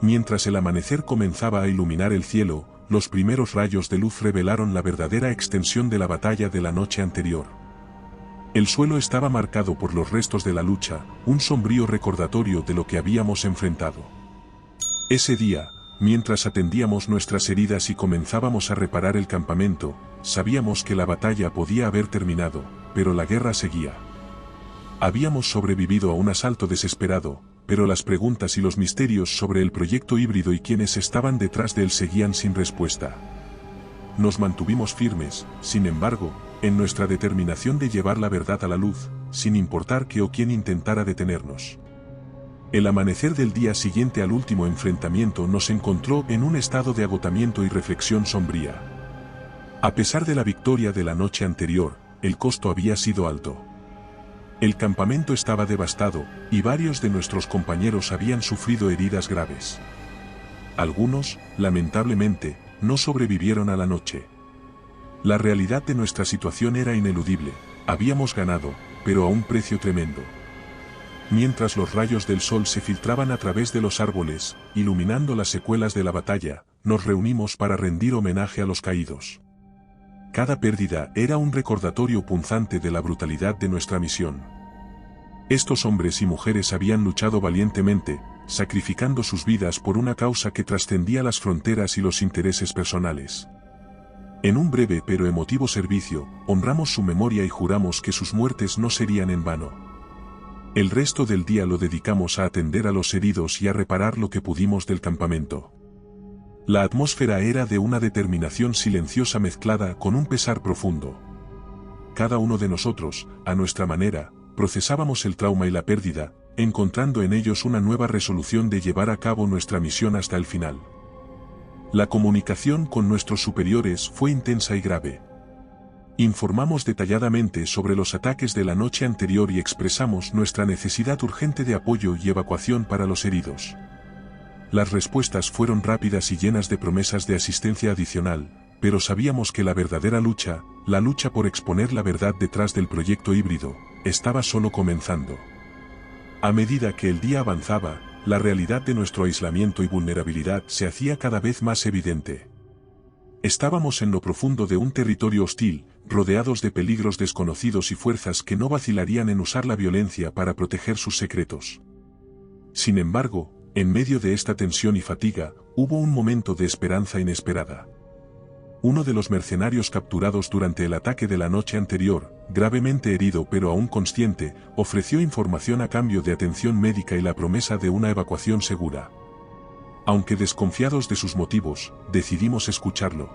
A: Mientras el amanecer comenzaba a iluminar el cielo, los primeros rayos de luz revelaron la verdadera extensión de la batalla de la noche anterior. El suelo estaba marcado por los restos de la lucha, un sombrío recordatorio de lo que habíamos enfrentado. Ese día, mientras atendíamos nuestras heridas y comenzábamos a reparar el campamento, sabíamos que la batalla podía haber terminado, pero la guerra seguía. Habíamos sobrevivido a un asalto desesperado, pero las preguntas y los misterios sobre el proyecto híbrido y quienes estaban detrás de él seguían sin respuesta. Nos mantuvimos firmes, sin embargo, en nuestra determinación de llevar la verdad a la luz, sin importar qué o quién intentara detenernos. El amanecer del día siguiente al último enfrentamiento nos encontró en un estado de agotamiento y reflexión sombría. A pesar de la victoria de la noche anterior, el costo había sido alto. El campamento estaba devastado, y varios de nuestros compañeros habían sufrido heridas graves. Algunos, lamentablemente, no sobrevivieron a la noche. La realidad de nuestra situación era ineludible, habíamos ganado, pero a un precio tremendo. Mientras los rayos del sol se filtraban a través de los árboles, iluminando las secuelas de la batalla, nos reunimos para rendir homenaje a los caídos. Cada pérdida era un recordatorio punzante de la brutalidad de nuestra misión. Estos hombres y mujeres habían luchado valientemente, sacrificando sus vidas por una causa que trascendía las fronteras y los intereses personales. En un breve pero emotivo servicio, honramos su memoria y juramos que sus muertes no serían en vano. El resto del día lo dedicamos a atender a los heridos y a reparar lo que pudimos del campamento. La atmósfera era de una determinación silenciosa mezclada con un pesar profundo. Cada uno de nosotros, a nuestra manera, procesábamos el trauma y la pérdida, encontrando en ellos una nueva resolución de llevar a cabo nuestra misión hasta el final. La comunicación con nuestros superiores fue intensa y grave. Informamos detalladamente sobre los ataques de la noche anterior y expresamos nuestra necesidad urgente de apoyo y evacuación para los heridos. Las respuestas fueron rápidas y llenas de promesas de asistencia adicional, pero sabíamos que la verdadera lucha, la lucha por exponer la verdad detrás del proyecto híbrido, estaba solo comenzando. A medida que el día avanzaba, la realidad de nuestro aislamiento y vulnerabilidad se hacía cada vez más evidente. Estábamos en lo profundo de un territorio hostil, rodeados de peligros desconocidos y fuerzas que no vacilarían en usar la violencia para proteger sus secretos. Sin embargo, en medio de esta tensión y fatiga, hubo un momento de esperanza inesperada. Uno de los mercenarios capturados durante el ataque de la noche anterior, gravemente herido pero aún consciente, ofreció información a cambio de atención médica y la promesa de una evacuación segura. Aunque desconfiados de sus motivos, decidimos escucharlo.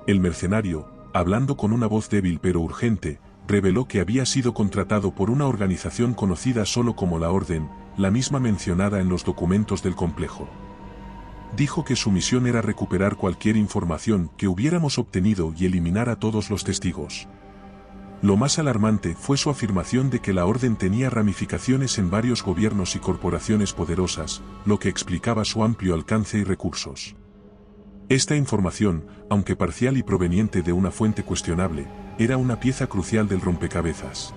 A: El mercenario, hablando con una voz débil pero urgente, reveló que había sido contratado por una organización conocida solo como la Orden, la misma mencionada en los documentos del complejo. Dijo que su misión era recuperar cualquier información que hubiéramos obtenido y eliminar a todos los testigos. Lo más alarmante fue su afirmación de que la Orden tenía ramificaciones en varios gobiernos y corporaciones poderosas, lo que explicaba su amplio alcance y recursos. Esta información, aunque parcial y proveniente de una fuente cuestionable, era una pieza crucial del rompecabezas.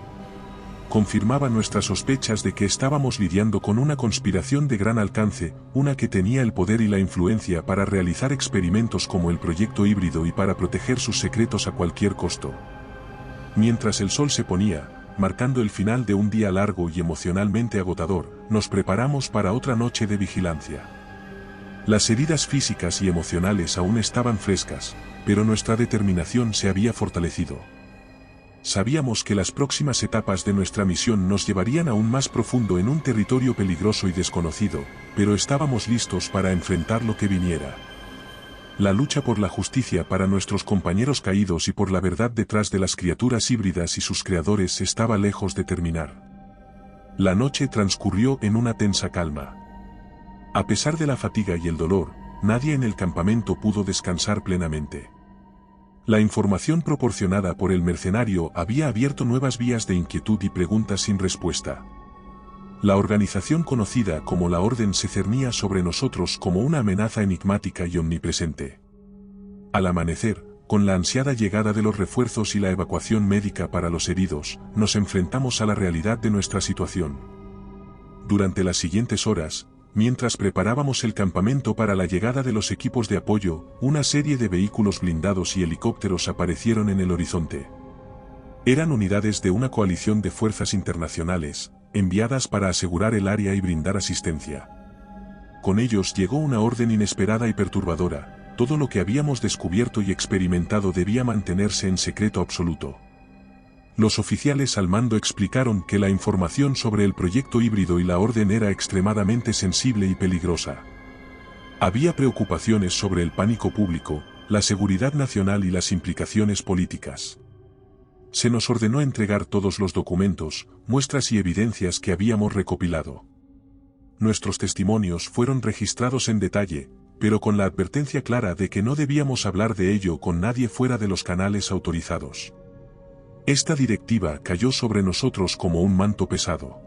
A: Confirmaba nuestras sospechas de que estábamos lidiando con una conspiración de gran alcance, una que tenía el poder y la influencia para realizar experimentos como el proyecto híbrido y para proteger sus secretos a cualquier costo. Mientras el sol se ponía, marcando el final de un día largo y emocionalmente agotador, nos preparamos para otra noche de vigilancia. Las heridas físicas y emocionales aún estaban frescas, pero nuestra determinación se había fortalecido. Sabíamos que las próximas etapas de nuestra misión nos llevarían aún más profundo en un territorio peligroso y desconocido, pero estábamos listos para enfrentar lo que viniera. La lucha por la justicia para nuestros compañeros caídos y por la verdad detrás de las criaturas híbridas y sus creadores estaba lejos de terminar. La noche transcurrió en una tensa calma. A pesar de la fatiga y el dolor, nadie en el campamento pudo descansar plenamente. La información proporcionada por el mercenario había abierto nuevas vías de inquietud y preguntas sin respuesta. La organización conocida como la Orden se cernía sobre nosotros como una amenaza enigmática y omnipresente. Al amanecer, con la ansiada llegada de los refuerzos y la evacuación médica para los heridos, nos enfrentamos a la realidad de nuestra situación. Durante las siguientes horas, mientras preparábamos el campamento para la llegada de los equipos de apoyo, una serie de vehículos blindados y helicópteros aparecieron en el horizonte. Eran unidades de una coalición de fuerzas internacionales, enviadas para asegurar el área y brindar asistencia. Con ellos llegó una orden inesperada y perturbadora: todo lo que habíamos descubierto y experimentado debía mantenerse en secreto absoluto. Los oficiales al mando explicaron que la información sobre el proyecto híbrido y la orden era extremadamente sensible y peligrosa. Había preocupaciones sobre el pánico público, la seguridad nacional y las implicaciones políticas. Se nos ordenó entregar todos los documentos, muestras y evidencias que habíamos recopilado. Nuestros testimonios fueron registrados en detalle, pero con la advertencia clara de que no debíamos hablar de ello con nadie fuera de los canales autorizados. Esta directiva cayó sobre nosotros como un manto pesado.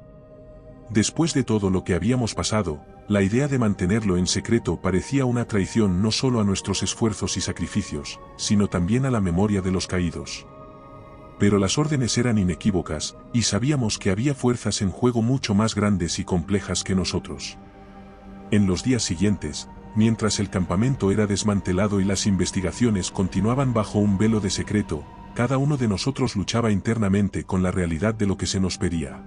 A: Después de todo lo que habíamos pasado, la idea de mantenerlo en secreto parecía una traición no solo a nuestros esfuerzos y sacrificios, sino también a la memoria de los caídos. Pero las órdenes eran inequívocas, y sabíamos que había fuerzas en juego mucho más grandes y complejas que nosotros. En los días siguientes, mientras el campamento era desmantelado y las investigaciones continuaban bajo un velo de secreto, cada uno de nosotros luchaba internamente con la realidad de lo que se nos pedía.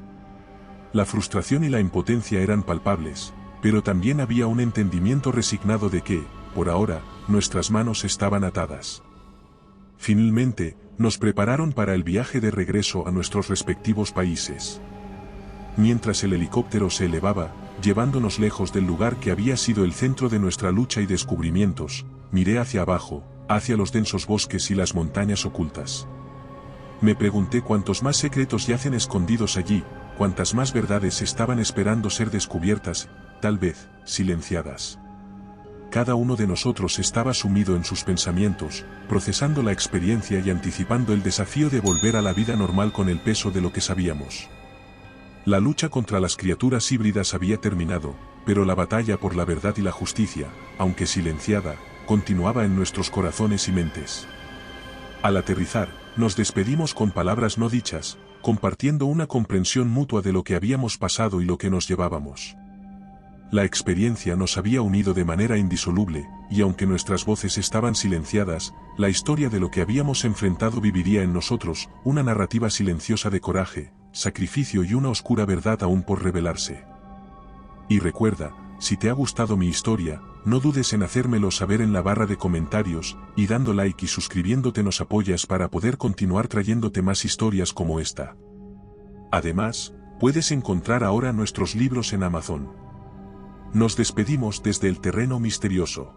A: La frustración y la impotencia eran palpables, pero también había un entendimiento resignado de que, por ahora, nuestras manos estaban atadas. Finalmente, nos prepararon para el viaje de regreso a nuestros respectivos países. Mientras el helicóptero se elevaba, llevándonos lejos del lugar que había sido el centro de nuestra lucha y descubrimientos, miré hacia abajo, hacia los densos bosques y las montañas ocultas. Me pregunté cuántos más secretos yacen escondidos allí, cuántas más verdades estaban esperando ser descubiertas, tal vez, silenciadas. Cada uno de nosotros estaba sumido en sus pensamientos, procesando la experiencia y anticipando el desafío de volver a la vida normal con el peso de lo que sabíamos. La lucha contra las criaturas híbridas había terminado, pero la batalla por la verdad y la justicia, aunque silenciada, continuaba en nuestros corazones y mentes. Al aterrizar, nos despedimos con palabras no dichas, compartiendo una comprensión mutua de lo que habíamos pasado y lo que nos llevábamos. La experiencia nos había unido de manera indisoluble, y aunque nuestras voces estaban silenciadas, la historia de lo que habíamos enfrentado viviría en nosotros, una narrativa silenciosa de coraje, sacrificio y una oscura verdad aún por revelarse. Y recuerda, si te ha gustado mi historia, no dudes en hacérmelo saber en la barra de comentarios, y dando like y suscribiéndote nos apoyas para poder continuar trayéndote más historias como esta. Además, puedes encontrar ahora nuestros libros en Amazon. Nos despedimos desde el terreno misterioso.